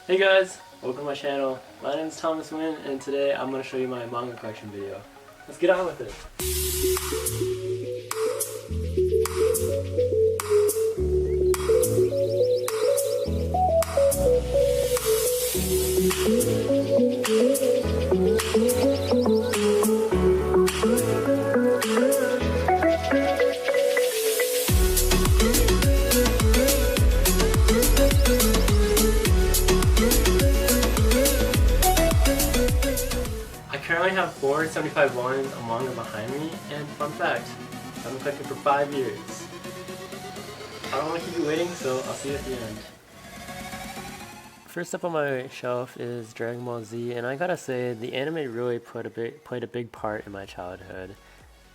Hey guys, welcome to my channel. My name is ThomasWinn, and today I'm going to show you my manga collection video. Let's get on with it. I currently have 475 volumes of manga behind me, and fun fact, I've been collecting for 5 years. I don't want to keep you waiting, so I'll see you at the end. First up on my shelf is Dragon Ball Z, and I gotta say, the anime really played a big part in my childhood.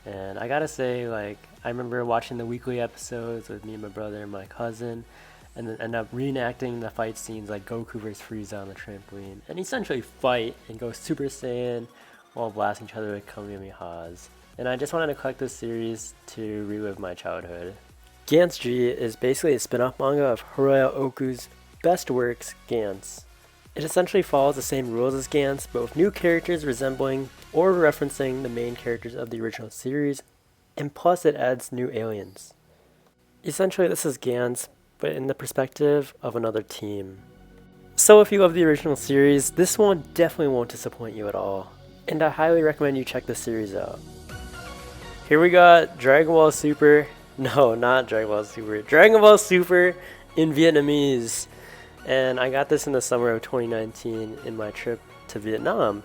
And I gotta say, like, I remember watching the weekly episodes with me and my brother and my cousin, and then end up reenacting the fight scenes like Goku vs Frieza on the trampoline, and essentially fight and go Super Saiyan while blasting each other with Kamehamehas. And I just wanted to collect this series to relive my childhood. Gantz G is basically a spin-off manga of Hiroya Oku's best works, Gantz. It essentially follows the same rules as Gantz, but with new characters resembling or referencing the main characters of the original series, and plus it adds new aliens. Essentially this is Gantz, but in the perspective of another team. So if you love the original series, this one definitely won't disappoint you at all, and I highly recommend you check the series out. Here we got Dragon Ball Super, no, not Dragon Ball Super, Dragon Ball Super in Vietnamese, and I got this in the summer of 2019 in my trip to Vietnam.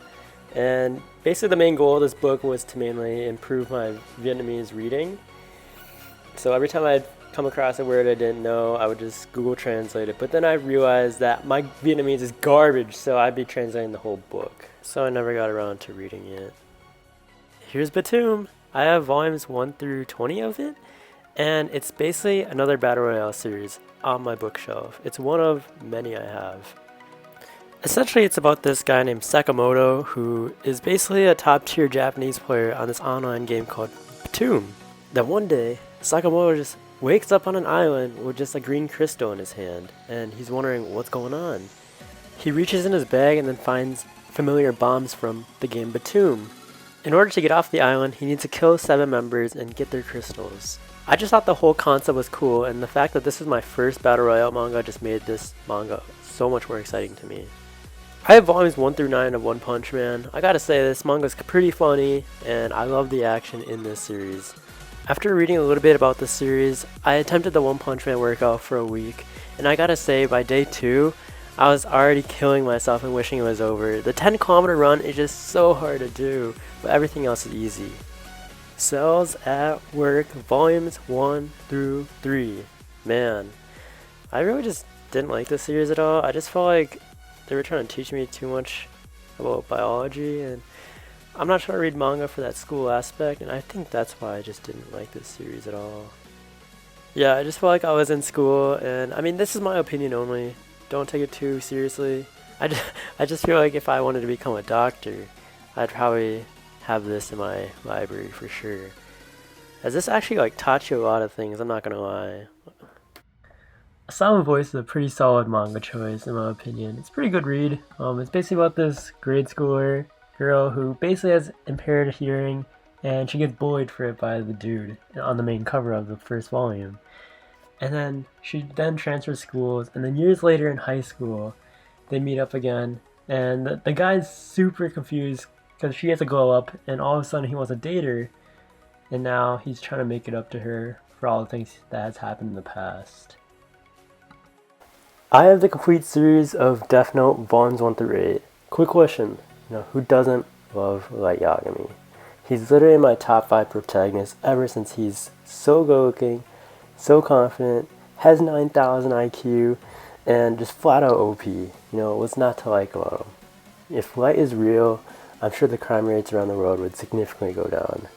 And basically the main goal of this book was to mainly improve my Vietnamese reading. So every time I'd come across a word I didn't know, I would just Google translate it. But then I realized that my Vietnamese is garbage, so I'd be translating the whole book. So I never got around to reading it. Here's Batum. I have volumes 1 through 20 of it, and it's basically another Battle Royale series on my bookshelf. It's one of many I have. Essentially, it's about this guy named Sakamoto, who is basically a top-tier Japanese player on this online game called Batum. Then one day, Sakamoto just wakes up on an island with just a green crystal in his hand, and he's wondering what's going on. He reaches in his bag and then finds familiar bombs from the game Batum. In order to get off the island, he needs to kill 7 members and get their crystals. I just thought the whole concept was cool, and the fact that this is my first Battle Royale manga just made this manga so much more exciting to me. I have volumes 1 through 9 of One Punch Man. I gotta say, this manga is pretty funny, and I love the action in this series. After reading a little bit about this series, I attempted the One Punch Man workout for a week, and I gotta say, by day 2, I was already killing myself and wishing it was over. The 10-kilometer run is just so hard to do, but everything else is easy. Cells at Work, volumes 1 through 3. Man, I really just didn't like this series at all. I just felt like they were trying to teach me too much about biology, and I'm not trying to read manga for that school aspect, and I think that's why I just didn't like this series at all. Yeah, I just felt like I was in school, and I mean, this is my opinion only. Don't take it too seriously. I just feel like if I wanted to become a doctor, I'd probably have this in my library for sure. As this actually like taught you a lot of things, I'm not gonna lie. A Silent Voice is a pretty solid manga choice in my opinion. It's a pretty good read. It's basically about this grade schooler girl who basically has impaired hearing, and she gets bullied for it by the dude on the main cover of the first volume. And then she transfers schools, and then years later in high school, they meet up again, and the guy's super confused because she has to glow up, and all of a sudden he wants to date her, and now he's trying to make it up to her for all the things that has happened in the past. I have the complete series of Death Note volumes 1 through 8. Quick question. Who doesn't love Light Yagami? He's literally my top 5 protagonist ever since he's so good looking, so confident, has 9,000 IQ, and just flat out OP. What's not to like about him? If Light is real, I'm sure the crime rates around the world would significantly go down.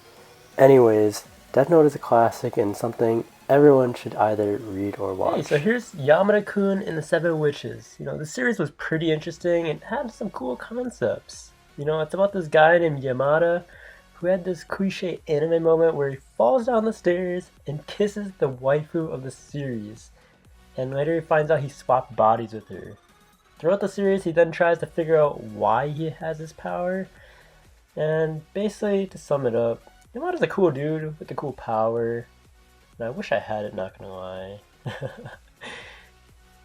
Anyways, Death Note is a classic and something everyone should either read or watch. Hey, so here's Yamada-kun and the Seven Witches. The series was pretty interesting and had some cool concepts. It's about this guy named Yamada who had this cliche anime moment where he falls down the stairs and kisses the waifu of the series. And later he finds out he swapped bodies with her. Throughout the series, he then tries to figure out why he has his power. And basically, to sum it up, Yamada's a cool dude with a cool power. And I wish I had it, not gonna lie.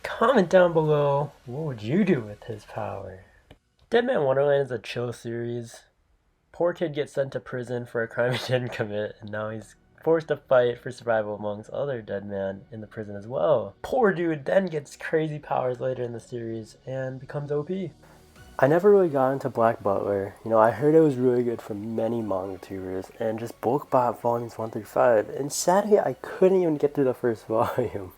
Comment down below, what would you do with his power? Dead Man Wonderland is a chill series. Poor kid gets sent to prison for a crime he didn't commit, and now he's forced to fight for survival amongst other dead men in the prison as well. Poor dude then gets crazy powers later in the series and becomes OP. I never really got into Black Butler. I heard it was really good from many manga tubers and just bulk bought volumes 1 through 5, and sadly I couldn't even get through the first volume.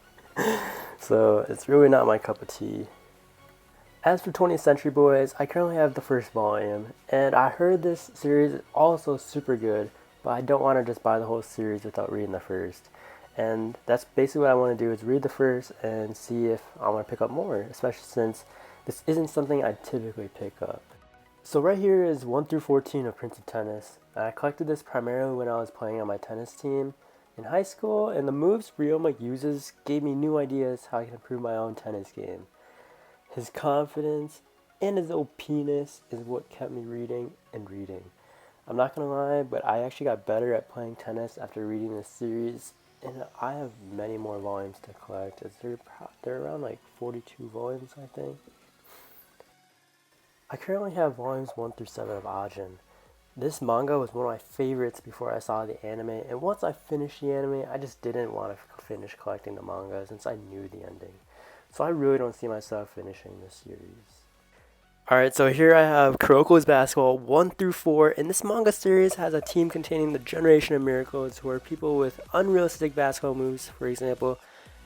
So it's really not my cup of tea. As for 20th Century Boys, I currently have the first volume, and I heard this series is also super good, but I don't want to just buy the whole series without reading the first. And that's basically what I want to do, is read the first and see if I want to pick up more, especially since this isn't something I typically pick up. So right here is 1 through 14 of Prince of Tennis. I collected this primarily when I was playing on my tennis team in high school, and the moves Ryoma uses gave me new ideas how I can improve my own tennis game. His confidence and his OPness is what kept me reading and reading. I'm not gonna lie, but I actually got better at playing tennis after reading this series, and I have many more volumes to collect. They're around like 42 volumes, I think. I currently have volumes 1 through 7 of Ajin. This manga was one of my favorites before I saw the anime, and once I finished the anime, I just didn't want to finish collecting the manga since I knew the ending. So I really don't see myself finishing this series. Alright, so here I have Kuroko's Basketball 1 through 4, and this manga series has a team containing the Generation of Miracles, who are people with unrealistic basketball moves. For example,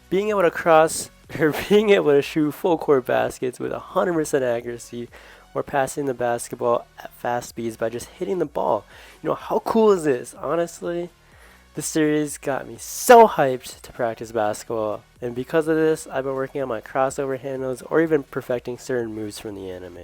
being able to shoot full court baskets with 100% accuracy, or passing the basketball at fast speeds by just hitting the ball. How cool is this? Honestly, this series got me so hyped to practice basketball, and because of this, I've been working on my crossover handles or even perfecting certain moves from the anime.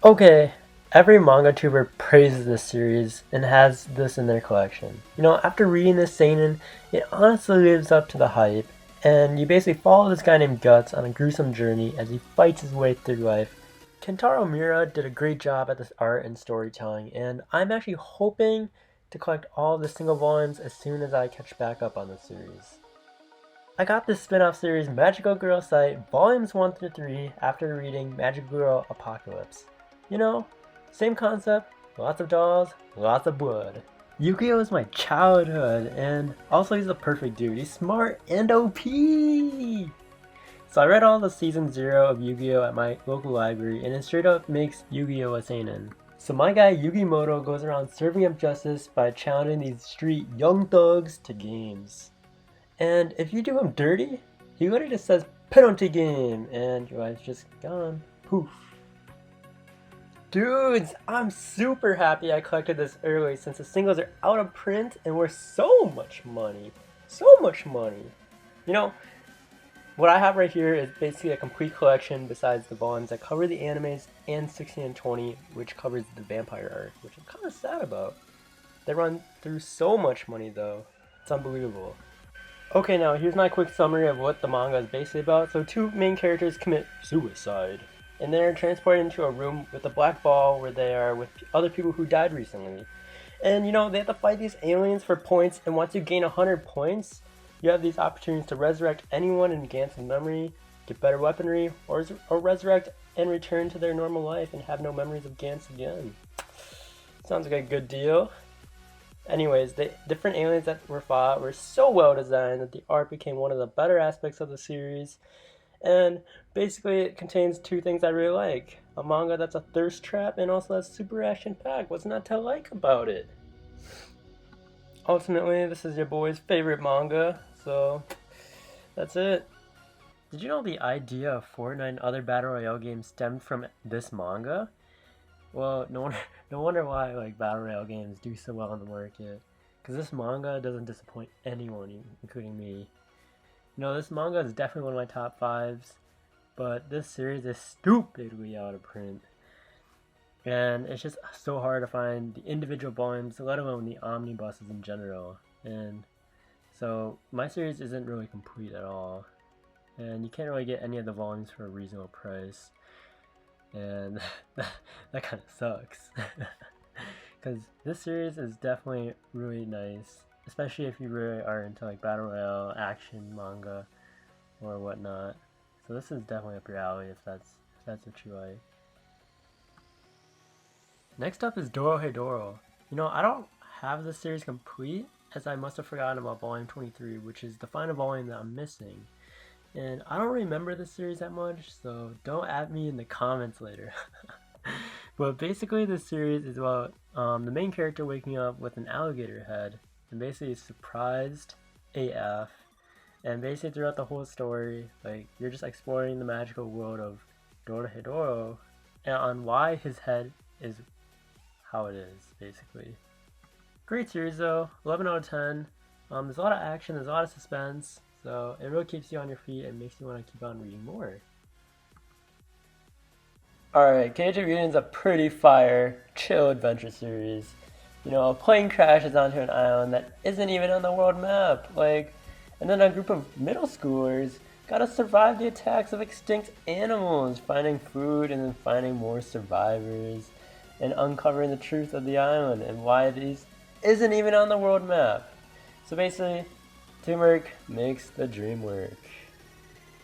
Okay, every manga tuber praises this series and has this in their collection. After reading this seinen, it honestly lives up to the hype, and you basically follow this guy named Guts on a gruesome journey as he fights his way through life. Kentaro Miura did a great job at this art and storytelling, and I'm actually hoping to collect all the single volumes as soon as I catch back up on the series. I got this spin-off series Magical Girl Sight volumes 1 through 3 after reading Magical Girl Apocalypse. Same concept, lots of dolls, lots of blood. YuGiOh is my childhood, and also he's a perfect dude. He's smart and OP! So I read all the season 0 of YuGiOh at my local library, and it straight up makes YuGiOh a seinen. So my guy Yugimoto goes around serving up justice by challenging these street young thugs to games. And if you do him dirty, he literally just says penalty game, and your life's just gone. Poof. Dudes, I'm super happy I collected this early since the singles are out of print and worth so much money. So much money. What I have right here is basically a complete collection besides the volumes that cover the animes and 16 and 20, which covers the vampire arc, which I'm kind of sad about. They run through so much money though. It's unbelievable. Okay, now here's my quick summary of what the manga is basically about. So 2 main characters commit suicide, and they're transported into a room with a black ball where they are with other people who died recently. And they have to fight these aliens for points, and once you gain 100 points, you have these opportunities to resurrect anyone in Gantz's memory, get better weaponry, or resurrect and return to their normal life and have no memories of Gantz again. Sounds like a good deal. Anyways, the different aliens that were fought were so well designed that the art became one of the better aspects of the series. And basically it contains 2 things I really like. A manga that's a thirst trap and also that's super action packed. What's not to like about it? Ultimately, this is your boy's favorite manga, so that's it. Did you know the idea of Fortnite and other Battle Royale games stemmed from this manga? Well, no wonder why Battle Royale games do so well on the market. Because this manga doesn't disappoint anyone, including me. This manga is definitely one of my top 5s, but this series is stupidly out of print. And it's just so hard to find the individual volumes, let alone the omnibuses in general. And so my series isn't really complete at all. and you can't really get any of the volumes for a reasonable price, and that kind of sucks. Because this series is definitely really nice, especially if you really are into like battle royale, action manga, or whatnot. So this is definitely up your alley if that's what you like. Next up is Dorohedoro. You know, I don't have this series complete, as I must have forgotten about volume 23, which is the final volume that I'm missing. And I don't remember this series that much, so don't at me in the comments later. But basically this series is about the main character waking up with an alligator head and basically surprised AF. And basically throughout the whole story, like, you're just exploring the magical world of Dorohedoro and on why his head is how it is, basically. Great series though, 11 out of 10. There's a lot of action, there's a lot of suspense, so it really keeps you on your feet and makes you want to keep on reading more. Alright, KJ Reading's a pretty fire, chill adventure series. You know, a plane crashes onto an island that isn't even on the world map, like, and then a group of middle schoolers gotta survive the attacks of extinct animals, finding food and then finding more survivors, and uncovering the truth of the island and why it isn't even on the world map. So basically, teamwork makes the dream work.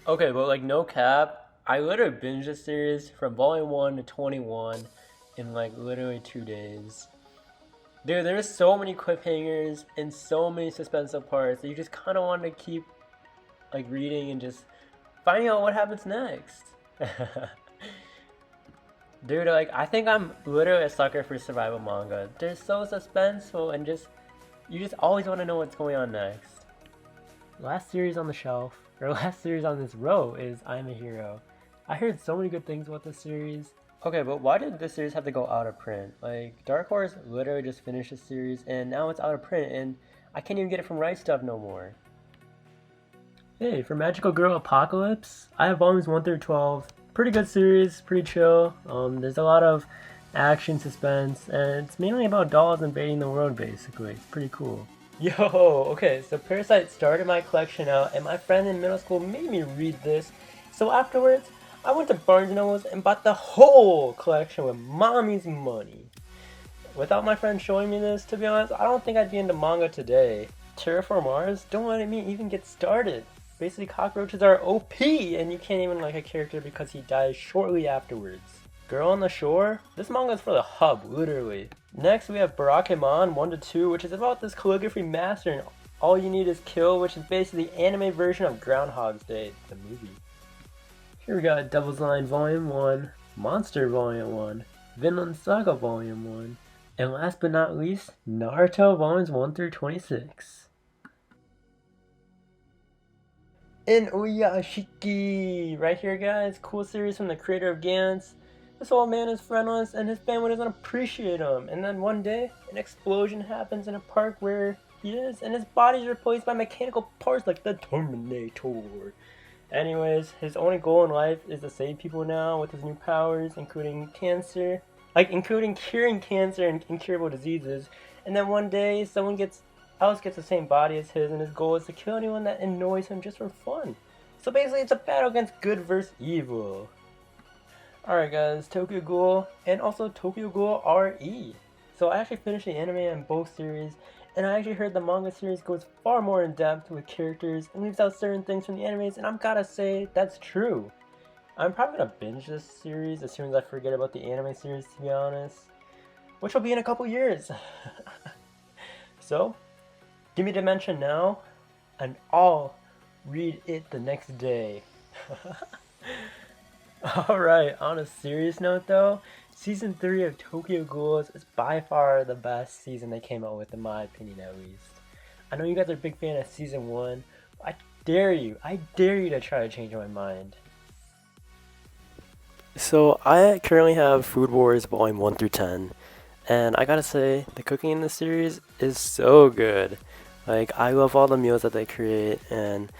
Okay, but like no cap, I literally binged this series from volume 1 to 21 in like literally 2 days. Dude, there's so many cliffhangers and so many suspenseful parts that you just kind of want to keep like reading and just finding out what happens next. Dude, like, I think I'm literally a sucker for survival manga. They're so suspenseful and you just always want to know what's going on next. Last series on the shelf, or last series on this row, is I'm a Hero. I heard so many good things about this series. Okay, but why did this series have to go out of print? Like, Dark Horse literally just finished this series and now it's out of print and I can't even get it from Right Stuff no more. Hey, for Magical Girl Apocalypse, I have volumes 1 through 12. Pretty good series, pretty chill. There's a lot of action, suspense, and it's mainly about dolls invading the world basically. It's pretty cool. Yo, okay, so Parasite started my collection out and my friend in middle school made me read this. So afterwards, I went to Barnes & Noble and bought the whole collection with mommy's money. Without my friend showing me this, to be honest, I don't think I'd be into manga today. Terraform Mars, don't let me even get started. Basically, cockroaches are OP, and you can't even like a character because he dies shortly afterwards. Girl on the Shore? This manga is for the hub, literally. Next, we have Barakeman 1 to 2, which is about this calligraphy master and all you need is kill, which is basically the anime version of Groundhog's Day, the movie. Here we got Devil's Line Volume 1, Monster Volume 1, Vinland Saga Volume 1, and last but not least, Naruto Volumes 1 through 26. Inuyashiki! Right here, guys. Cool series from the creator of Gantz. This old man is friendless and his family doesn't appreciate him. And then one day, an explosion happens in a park where he is, and his body is replaced by mechanical parts like the Terminator. Anyways, his only goal in life is to save people now with his new powers, including cancer. Including curing cancer and incurable diseases. And then one day, someone else gets the same body as his, and his goal is to kill anyone that annoys him just for fun. So basically, it's a battle against good versus evil. Alright guys, Tokyo Ghoul, and also Tokyo Ghoul RE. So I actually finished the anime in both series, and I actually heard the manga series goes far more in depth with characters and leaves out certain things from the animes, and I'm gotta say, that's true. I'm probably gonna binge this series as soon as I forget about the anime series, to be honest. Which will be in a couple years. So, give me Dimension now, and I'll read it the next day. Alright, on a serious note though, Season 3 of Tokyo Ghouls is by far the best season they came out with, in my opinion at least. I know you guys are a big fan of Season 1, but I dare you to try to change my mind. So I currently have Food Wars Volume 1 through 10, and I gotta say, the cooking in this series is so good. Like, I love all the meals that they create, and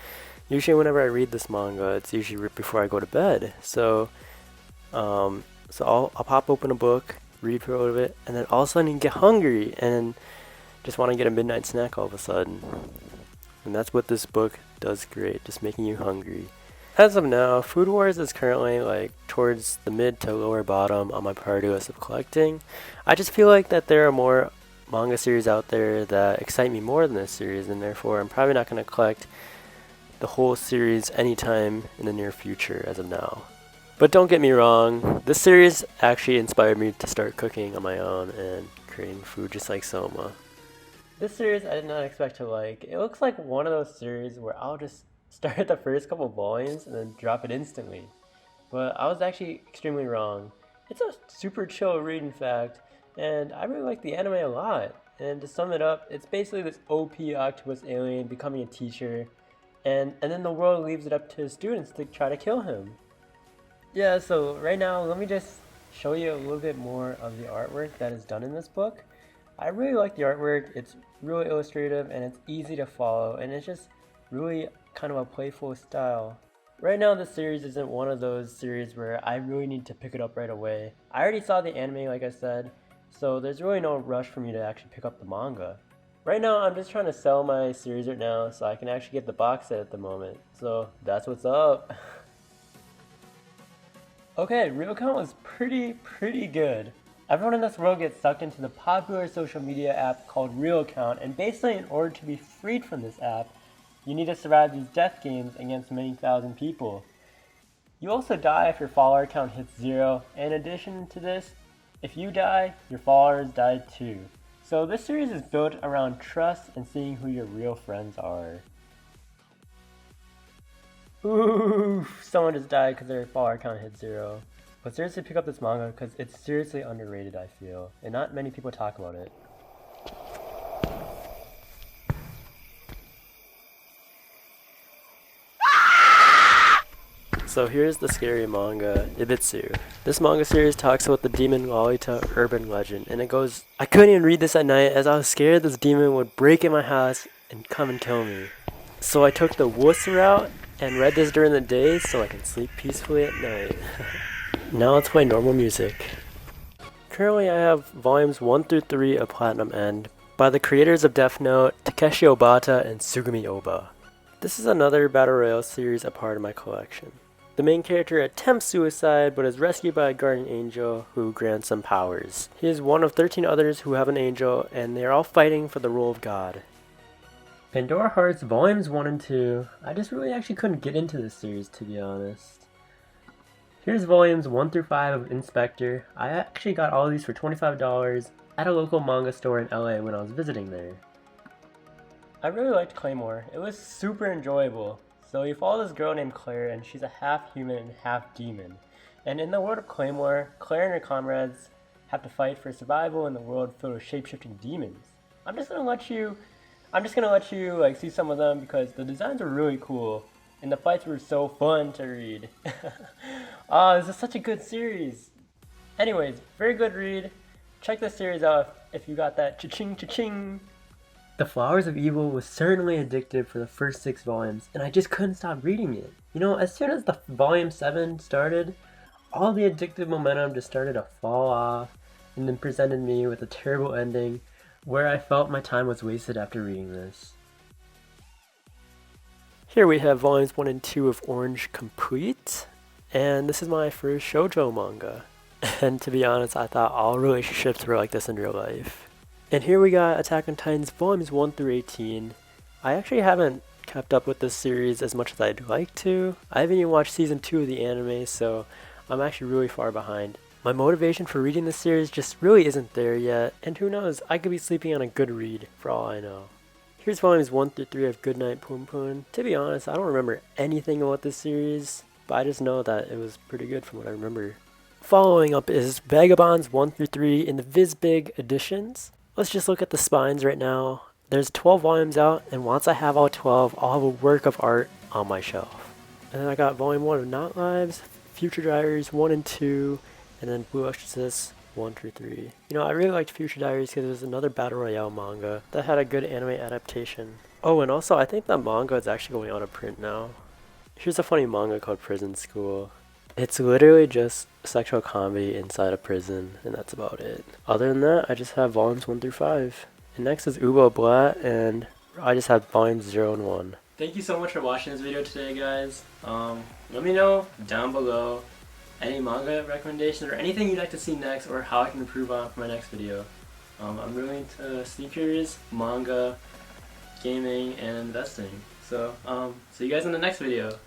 usually whenever I read this manga, it's usually right before I go to bed. So I'll pop open a book, read for a little bit, and then all of a sudden you get hungry, and just want to get a midnight snack all of a sudden. And that's what this book does great, just making you hungry. As of now, Food Wars is currently like towards the mid to lower bottom on my priority list of collecting. I just feel like that there are more manga series out there that excite me more than this series, and therefore I'm probably not going to collect the whole series anytime in the near future as of now. But don't get me wrong, this series actually inspired me to start cooking on my own and creating food just like Soma. This series I did not expect to like. It looks like one of those series where I'll just start the first couple volumes and then drop it instantly. But I was actually extremely wrong. It's a super chill read, in fact, and I really like the anime a lot. And to sum it up, it's basically this OP octopus alien becoming a teacher, and then the world leaves it up to his students to try to kill him. Yeah, so right now, let me just show you a little bit more of the artwork that is done in this book. I really like the artwork. It's really illustrative and it's easy to follow, and it's just really kind of a playful style. Right now, this series isn't one of those series where I really need to pick it up right away. I already saw the anime, like I said, so there's really no rush for me to actually pick up the manga. Right now, I'm just trying to sell my series right now so I can actually get the box set at the moment. So that's what's up. Okay, Real Count was pretty good. Everyone in this world gets sucked into the popular social media app called Real Count, and basically in order to be freed from this app, you need to survive these death games against many thousand people. You also die if your follower count hits 0, and in addition to this, if you die, your followers die too. So this series is built around trust and seeing who your real friends are. Oof, someone just died because their follower count hit 0. But seriously, pick up this manga because it's seriously underrated, I feel, and not many people talk about it. So here's the scary manga, Ibitsu. This manga series talks about the demon Lolita urban legend, and it goes, I couldn't even read this at night as I was scared this demon would break in my house and come and kill me. So I took the wuss route and read this during the day so I can sleep peacefully at night. Now let's play normal music. Currently I have volumes 1 through 3 of Platinum End by the creators of Death Note, Takeshi Obata and Sugumi Oba. This is another Battle Royale series a part of my collection. The main character attempts suicide but is rescued by a guardian angel who grants him powers. He is one of 13 others who have an angel, and they are all fighting for the role of God. Pandora Hearts Volumes 1 and 2. I just really actually couldn't get into this series, to be honest. Here's Volumes 1 through 5 of Inspector. I actually got all of these for $25 at a local manga store in LA when I was visiting there. I really liked Claymore. It was super enjoyable. So you follow this girl named Claire, and she's a half human and half demon. And in the world of Claymore, Claire and her comrades have to fight for survival in the world filled with shape-shifting demons. I'm just gonna let you like see some of them because the designs are really cool and the fights were so fun to read. This is such a good series. Anyways, very good read. Check this series out if you got that cha-ching cha-ching. The Flowers of Evil was certainly addictive for the first 6 volumes, and I just couldn't stop reading it. You know, as soon as the volume 7 started, all the addictive momentum just started to fall off, and then presented me with a terrible ending where I felt my time was wasted after reading this. Here we have volumes 1 and 2 of Orange complete, and this is my first shoujo manga. And to be honest, I thought all relationships were like this in real life. And here we got Attack on Titans volumes 1 through 18. I actually haven't kept up with this series as much as I'd like to. I haven't even watched season 2 of the anime, so I'm actually really far behind. My motivation for reading this series just really isn't there yet, and who knows, I could be sleeping on a good read for all I know. Here's volumes 1 through 3 of Goodnight Pumpkin. To be honest, I don't remember anything about this series, but I just know that it was pretty good from what I remember. Following up is Vagabonds 1 through 3 in the Vizbig editions. Let's just look at the spines right now. There's 12 volumes out, and once I have all 12, I'll have a work of art on my shelf. And then I got volume 1 of Not Lives, Future Diaries 1 and 2, and then Blue Exorcist 1 through 3. You know, I really liked Future Diaries because it was another Battle Royale manga that had a good anime adaptation. Oh, and also I think that manga is actually going out of print now. Here's a funny manga called Prison School. It's literally just sexual comedy inside a prison, and that's about it. Other than that, I just have volumes 1 through 5. And next is Ubo Blatt, and I just have volumes 0 and 1. Thank you so much for watching this video today, guys. Let me know down below any manga recommendations or anything you'd like to see next, or how I can improve on for my next video. I'm really into sneakers, manga, gaming, and investing. So, see you guys in the next video.